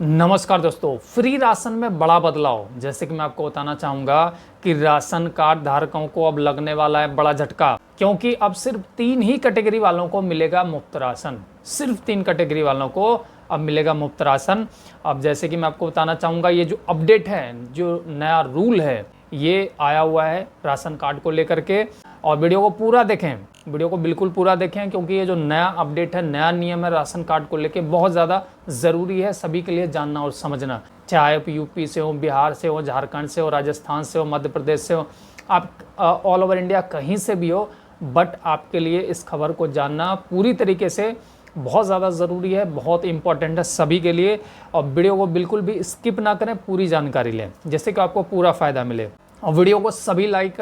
नमस्कार दोस्तों, free ration में बड़ा बदलाव। जैसे कि मैं आपको बताना चाहूँगा कि राशन कार्ड धारकों को अब लगने वाला है बड़ा झटका, क्योंकि अब सिर्फ 3 ही कैटेगरी वालों को मिलेगा मुफ्त राशन। सिर्फ 3 कैटेगरी वालों को अब मिलेगा मुफ्त राशन। अब जैसे कि मैं आपको बताना चाहूँगा, ये जो अपडेट है, जो नया रूल है, ये आया हुआ है राशन कार्ड को लेकर के। और वीडियो को पूरा देखें, वीडियो को बिल्कुल पूरा देखें, क्योंकि ये जो नया अपडेट है, नया नियम है राशन कार्ड को लेके, बहुत ज़्यादा ज़रूरी है सभी के लिए जानना और समझना। चाहे आप यूपी से हो, बिहार से हो, झारखंड से हो, राजस्थान से हो, मध्य प्रदेश से हो, आप ऑल ओवर इंडिया कहीं से भी हो, बट आपके लिए इस खबर को जानना पूरी तरीके से बहुत ज़्यादा ज़रूरी है, बहुत इंपॉर्टेंट है सभी के लिए। और वीडियो को बिल्कुल भी स्किप ना करें, पूरी जानकारी लें जिससे कि आपको पूरा फ़ायदा मिले। और वीडियो को सभी लाइक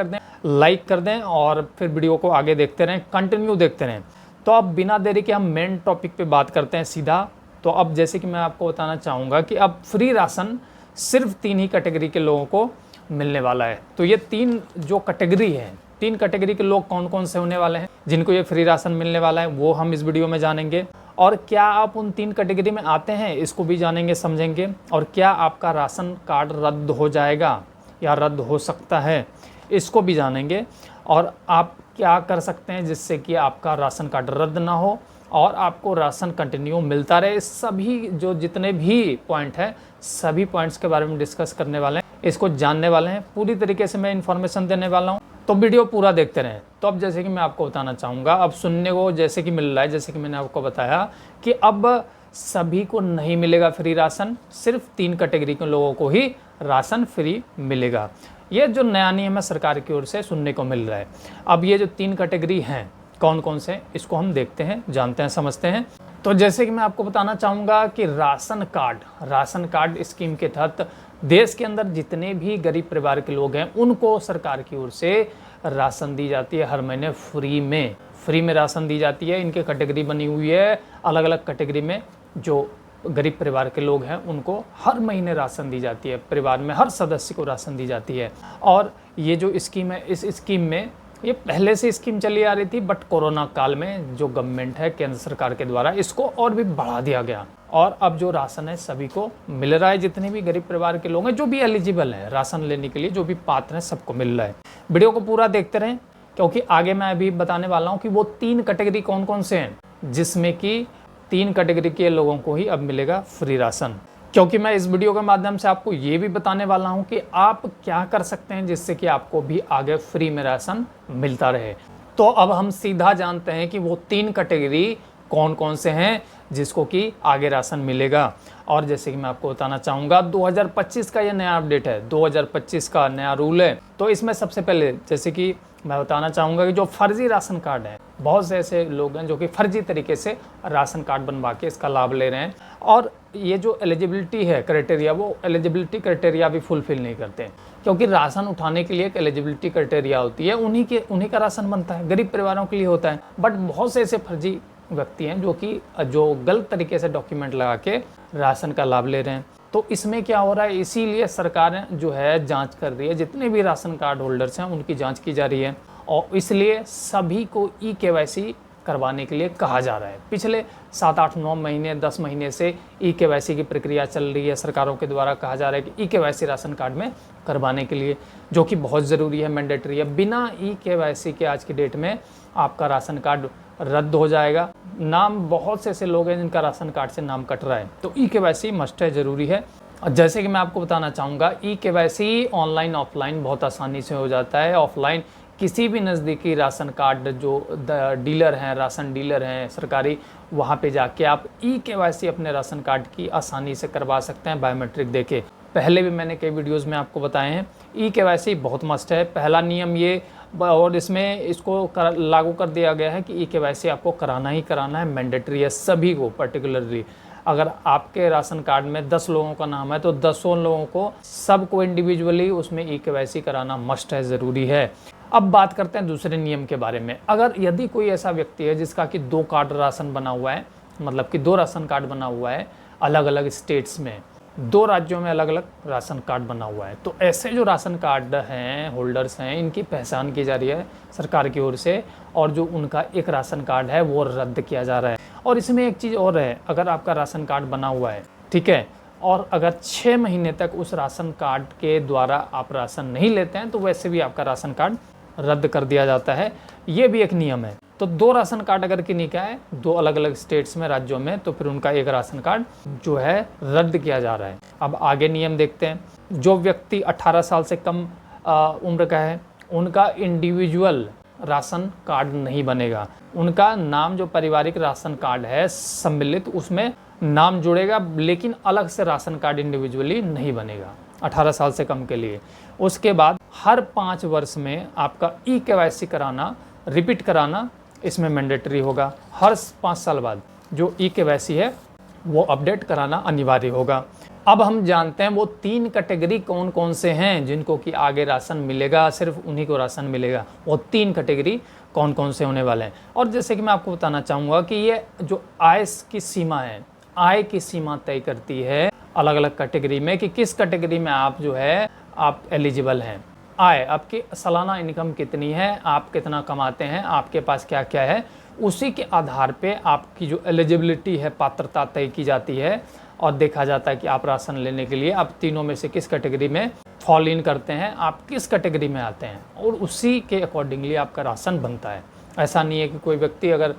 कर दें और फिर वीडियो को आगे देखते रहें, कंटिन्यू देखते रहें। तो अब बिना देरी के हम मेन टॉपिक पे बात करते हैं सीधा। तो अब जैसे कि मैं आपको बताना चाहूँगा कि अब फ्री राशन सिर्फ 3 ही कैटेगरी के लोगों को मिलने वाला है। तो ये 3 जो कैटेगरी है, 3 कैटेगरी के लोग कौन कौन से होने वाले हैं जिनको ये फ्री राशन मिलने वाला है, वो हम इस वीडियो में जानेंगे। और क्या आप उन 3 कैटेगरी में आते हैं, इसको भी जानेंगे, समझेंगे। और क्या आपका राशन कार्ड रद्द हो जाएगा या रद्द हो सकता है, इसको भी जानेंगे। और आप क्या कर सकते हैं जिससे कि आपका राशन कार्ड रद्द ना हो और आपको राशन कंटिन्यू मिलता रहे। सभी जो जितने भी पॉइंट हैं, सभी पॉइंट्स के बारे में डिस्कस करने वाले हैं, इसको जानने वाले हैं, पूरी तरीके से मैं इन्फॉर्मेशन देने वाला हूँ। तो वीडियो पूरा देखते रहें। तो अब जैसे कि मैं आपको बताना चाहूँगा, अब सुनने को जैसे कि मिल रहा है, जैसे कि मैंने आपको बताया कि अब सभी को नहीं मिलेगा फ्री राशन, सिर्फ 3 कैटेगरी के लोगों को ही राशन फ्री मिलेगा। ये जो नया नियम है सरकार की ओर से सुनने को मिल रहा है। अब ये जो 3 कैटेगरी हैं, कौन कौन से, इसको हम देखते हैं, जानते हैं, समझते हैं। तो जैसे कि मैं आपको बताना चाहूँगा कि राशन कार्ड स्कीम के तहत देश के अंदर जितने भी गरीब परिवार के लोग हैं, उनको सरकार की ओर से राशन दी जाती है हर महीने फ्री में राशन दी जाती है। इनकी कैटेगरी बनी हुई है, अलग अलग कैटेगरी में जो गरीब परिवार के लोग हैं उनको हर महीने राशन दी जाती है। परिवार में हर सदस्य को राशन दी जाती है। और ये जो स्कीम है, इस स्कीम में, ये पहले से स्कीम चली आ रही थी, बट कोरोना काल में जो गवर्नमेंट है केंद्र सरकार के द्वारा, इसको और भी बढ़ा दिया गया। और अब जो राशन है सभी को मिल रहा है, जितने भी गरीब परिवार के लोग हैं, जो भी एलिजिबल है राशन लेने के लिए, जो भी पात्र हैं, सबको मिल रहा है। वीडियो को पूरा देखते रहें, क्योंकि आगे मैं अभी बताने वाला हूँ कि वो 3 कैटेगरी कौन कौन से हैं, जिसमें कि 3 कैटेगरी के लोगों को ही अब मिलेगा फ्री राशन। क्योंकि मैं इस वीडियो के माध्यम से आपको ये भी बताने वाला हूँ कि आप क्या कर सकते हैं जिससे कि आपको भी आगे फ्री में राशन मिलता रहे। तो अब हम सीधा जानते हैं कि वो 3 कैटेगरी कौन कौन से हैं जिसको कि आगे राशन मिलेगा। और जैसे कि मैं आपको बताना चाहूँगा, 2025 का ये नया अपडेट है, 2025 का नया रूल है। तो इसमें सबसे पहले जैसे कि मैं बताना चाहूँगा कि जो फर्जी राशन कार्ड है, बहुत से ऐसे लोग हैं जो कि फर्जी तरीके से राशन कार्ड बनवा के इसका लाभ ले रहे हैं। और ये जो एलिजिबिलिटी है क्राइटेरिया, वो एलिजिबिलिटी क्राइटेरिया भी फुलफिल नहीं करते हैं, क्योंकि राशन उठाने के लिए एक एलिजिबिलिटी क्राइटेरिया होती है, उन्हीं का राशन बनता है, गरीब परिवारों के लिए होता है। बट बहुत से ऐसे फर्जी व्यक्ति हैं जो गलत तरीके से डॉक्यूमेंट लगा के राशन का लाभ ले रहे हैं। तो इसमें क्या हो रहा है, इसीलिए सरकार जो है जांच कर रही है, जितने भी राशन कार्ड होल्डर्स हैं उनकी जांच की जा रही है। और इसलिए सभी को ई-केवाईसी करवाने के लिए कहा जा रहा है। पिछले 7, 8, 9 महीने, 10 महीने से ई-केवाईसी की प्रक्रिया चल रही है, सरकारों के द्वारा कहा जा रहा है कि ई-केवाईसी राशन कार्ड में करवाने के लिए, जो कि बहुत ज़रूरी है, मैंडेटरी है। बिना ई-केवाईसी के आज की डेट में आपका राशन कार्ड रद्द हो जाएगा। नाम बहुत से ऐसे लोग हैं जिनका राशन कार्ड से नाम कट रहा है, तो ई-केवाईसी मस्ट है, ज़रूरी है। और जैसे कि मैं आपको बताना चाहूँगा, ई-केवाईसी ऑनलाइन ऑफलाइन बहुत आसानी से हो जाता है। ऑफलाइन किसी भी नज़दीकी राशन कार्ड जो डीलर हैं, राशन डीलर हैं सरकारी, वहाँ पे जाके आप ई-केवाईसी अपने राशन कार्ड की आसानी से करवा सकते हैं बायोमेट्रिक देके। पहले भी मैंने कई वीडियोस में आपको बताए हैं, ई-केवाईसी बहुत मस्ट है। पहला नियम ये, और इसमें इसको लागू कर दिया गया है कि ई-केवाईसी आपको कराना ही कराना है, मैंडेटरी है सभी को। पर्टिकुलरली अगर आपके राशन कार्ड में 10 लोगों का नाम है, तो 10 लोगों को, सबको इंडिविजुअली उसमें ई-केवाईसी कराना मस्ट है, ज़रूरी है। अब बात करते हैं दूसरे नियम के बारे में। अगर यदि कोई ऐसा व्यक्ति है जिसका कि 2 कार्ड राशन बना हुआ है, मतलब कि 2 राशन कार्ड बना हुआ है अलग अलग स्टेट्स में, 2 राज्यों में अलग अलग राशन कार्ड बना हुआ है, तो ऐसे जो राशन कार्ड हैं, होल्डर्स हैं, इनकी पहचान की जा रही है सरकार की ओर से, और जो उनका एक राशन कार्ड है वो रद्द किया जा रहा है। और इसमें एक चीज़ और है, अगर आपका राशन कार्ड बना हुआ है, ठीक है, और अगर 6 महीने तक उस राशन कार्ड के द्वारा आप राशन नहीं लेते हैं तो वैसे भी आपका राशन कार्ड रद्द कर दिया जाता है। ये भी एक नियम है। तो 2 राशन कार्ड अगर किन्हीं का है 2 अलग अलग स्टेट्स में, राज्यों में, तो फिर उनका एक राशन कार्ड जो है रद्द किया जा रहा है। अब आगे नियम देखते हैं। जो व्यक्ति 18 साल से कम उम्र का है उनका इंडिविजुअल राशन कार्ड नहीं बनेगा। उनका नाम जो पारिवारिक राशन कार्ड है सम्मिलित, उसमें नाम जुड़ेगा, लेकिन अलग से राशन कार्ड इंडिविजुअली नहीं बनेगा 18 साल से कम के लिए। उसके बाद हर 5 वर्ष में आपका ई-KYC कराना, रिपीट कराना इसमें मैंडेटरी होगा। हर 5 साल बाद जो ई-KYC है वो अपडेट कराना अनिवार्य होगा। अब हम जानते हैं वो 3 कैटेगरी कौन कौन से हैं जिनको कि आगे राशन मिलेगा, सिर्फ उन्हीं को राशन मिलेगा। वो 3 कैटेगरी कौन कौन से होने वाले हैं। और जैसे कि मैं आपको बताना चाहूँगा कि ये जो आय की सीमा है, आय की सीमा तय करती है अलग अलग कैटेगरी में कि किस कैटेगरी में आप जो है आप एलिजिबल हैं। आय, आपकी सालाना इनकम कितनी है, आप कितना कमाते हैं, आपके पास क्या क्या है, उसी के आधार पे आपकी जो एलिजिबिलिटी है, पात्रता तय की जाती है और देखा जाता है कि आप राशन लेने के लिए आप तीनों में से किस कैटेगरी में फॉल इन करते हैं, आप किस कैटेगरी में आते हैं, और उसी के अकॉर्डिंगली आपका राशन बनता है। ऐसा नहीं है कि कोई व्यक्ति अगर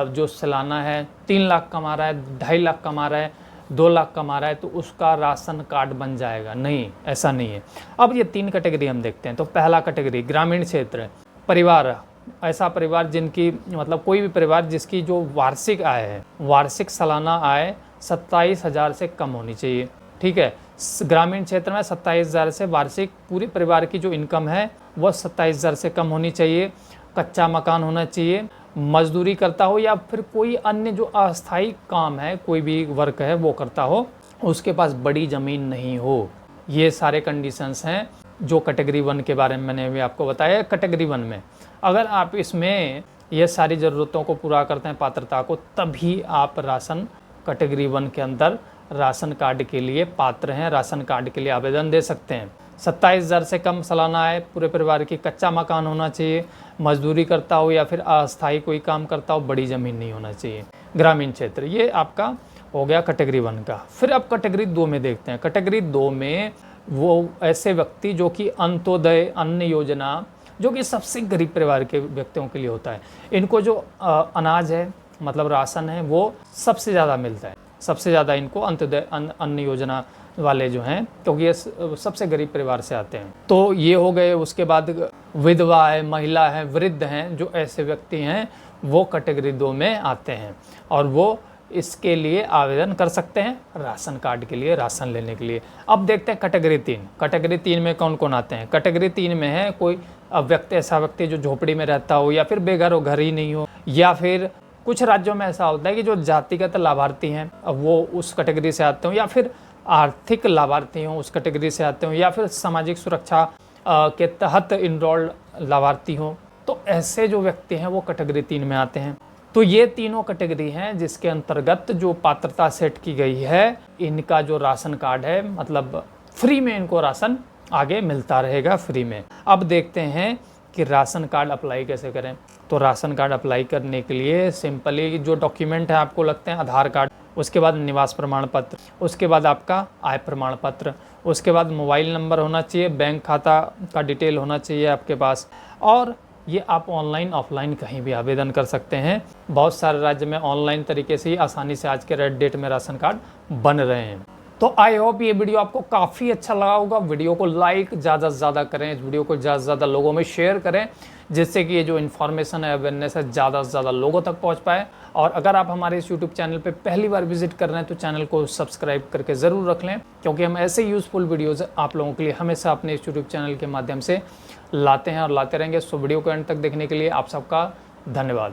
जो सालाना है 3 लाख कमा रहा है, 2.5 लाख कमा रहा है, 2 लाख कमा रहा है तो उसका राशन कार्ड बन जाएगा, नहीं, ऐसा नहीं है। अब ये 3 कैटेगरी हम देखते हैं। तो पहला कैटेगरी ग्रामीण क्षेत्र परिवार, ऐसा परिवार जिनकी मतलब कोई भी परिवार जिसकी जो वार्षिक आय है, वार्षिक सालाना आय 27,000 से कम होनी चाहिए। ठीक है, ग्रामीण क्षेत्र में 27,000 से वार्षिक पूरे परिवार की जो इनकम है वह 27,000 से कम होनी चाहिए। कच्चा मकान होना चाहिए, मजदूरी करता हो या फिर कोई अन्य जो अस्थायी काम है, कोई भी वर्क है वो करता हो, उसके पास बड़ी ज़मीन नहीं हो। ये सारे कंडीशंस हैं जो कैटेगरी 1 के बारे में मैंने भी आपको बताया। कैटेगरी 1 में अगर आप इसमें ये सारी ज़रूरतों को पूरा करते हैं, पात्रता को, तभी आप राशन कैटेगरी 1 के अंदर राशन कार्ड के लिए पात्र हैं, राशन कार्ड के लिए आवेदन दे सकते हैं। 27,000 से कम सालाना आय पूरे परिवार की, कच्चा मकान होना चाहिए, मजदूरी करता हो या फिर अस्थायी कोई काम करता हो, बड़ी ज़मीन नहीं होना चाहिए। ग्रामीण क्षेत्र ये आपका हो गया कैटेगरी 1 का। फिर अब कैटेगरी 2 में देखते हैं। कैटेगरी 2 में वो ऐसे व्यक्ति जो कि अंत्योदय अन्न योजना, जो कि सबसे गरीब परिवार के व्यक्तियों के लिए होता है, इनको जो अनाज है मतलब राशन है वो सबसे ज़्यादा मिलता है। सबसे ज़्यादा इनको अंत्योदय अन्न योजना वाले जो हैं, क्योंकि ये सबसे गरीब परिवार से आते हैं। तो ये हो गए। उसके बाद विधवा है, महिला है, वृद्ध हैं, जो ऐसे व्यक्ति हैं वो कैटेगरी 2 में आते हैं और वो इसके लिए आवेदन कर सकते हैं राशन कार्ड के लिए, राशन लेने के लिए। अब देखते हैं कैटेगरी 3। कैटेगरी 3 में कौन कौन आते हैं। कैटेगरी 3 में है कोई व्यक्ति, ऐसा व्यक्ति जो झोपड़ी में रहता हो या फिर बेघर हो, घर ही नहीं हो, या फिर कुछ राज्यों में ऐसा होता है कि जो जातिगत लाभार्थी हैं वो उस कैटेगरी से आते हो, या फिर आर्थिक लाभार्थी हों उस कैटेगरी से आते हों, या फिर सामाजिक सुरक्षा के तहत इनरोल्ड लाभार्थी हों। तो ऐसे जो व्यक्ति हैं वो कैटेगरी 3 में आते हैं। तो ये तीनों कैटेगरी हैं जिसके अंतर्गत जो पात्रता सेट की गई है, इनका जो राशन कार्ड है मतलब फ्री में इनको राशन आगे मिलता रहेगा, फ्री में। अब देखते हैं कि राशन कार्ड अप्लाई कैसे करें। तो राशन कार्ड अप्लाई करने के लिए सिंपली जो डॉक्यूमेंट है आपको लगते हैं आधार कार्ड, उसके बाद निवास प्रमाण पत्र, उसके बाद आपका आय प्रमाण पत्र, उसके बाद मोबाइल नंबर होना चाहिए, बैंक खाता का डिटेल होना चाहिए आपके पास, और ये आप ऑनलाइन ऑफलाइन कहीं भी आवेदन कर सकते हैं। बहुत सारे राज्य में ऑनलाइन तरीके से ही आसानी से आज के रेट डेट में राशन कार्ड बन रहे हैं। तो आई होप ये वीडियो आपको काफ़ी अच्छा लगा होगा। वीडियो को लाइक ज़्यादा से ज़्यादा करें, इस वीडियो को ज़्यादा से ज़्यादा लोगों में शेयर करें, जिससे कि ये जो इन्फॉर्मेशन है, अवेयरनेस है, ज़्यादा से ज़्यादा लोगों तक पहुँच पाए। और अगर आप हमारे इस यूट्यूब चैनल पे पहली बार विजिट कर रहे हैं तो चैनल को सब्सक्राइब करके ज़रूर रख लें, क्योंकि हम ऐसे यूज़फुल वीडियोज़ आप लोगों के लिए हमेशा अपने इस यूट्यूब चैनल के माध्यम से लाते हैं और लाते रहेंगे। सो वीडियो को एंड तक देखने के लिए आप सबका धन्यवाद।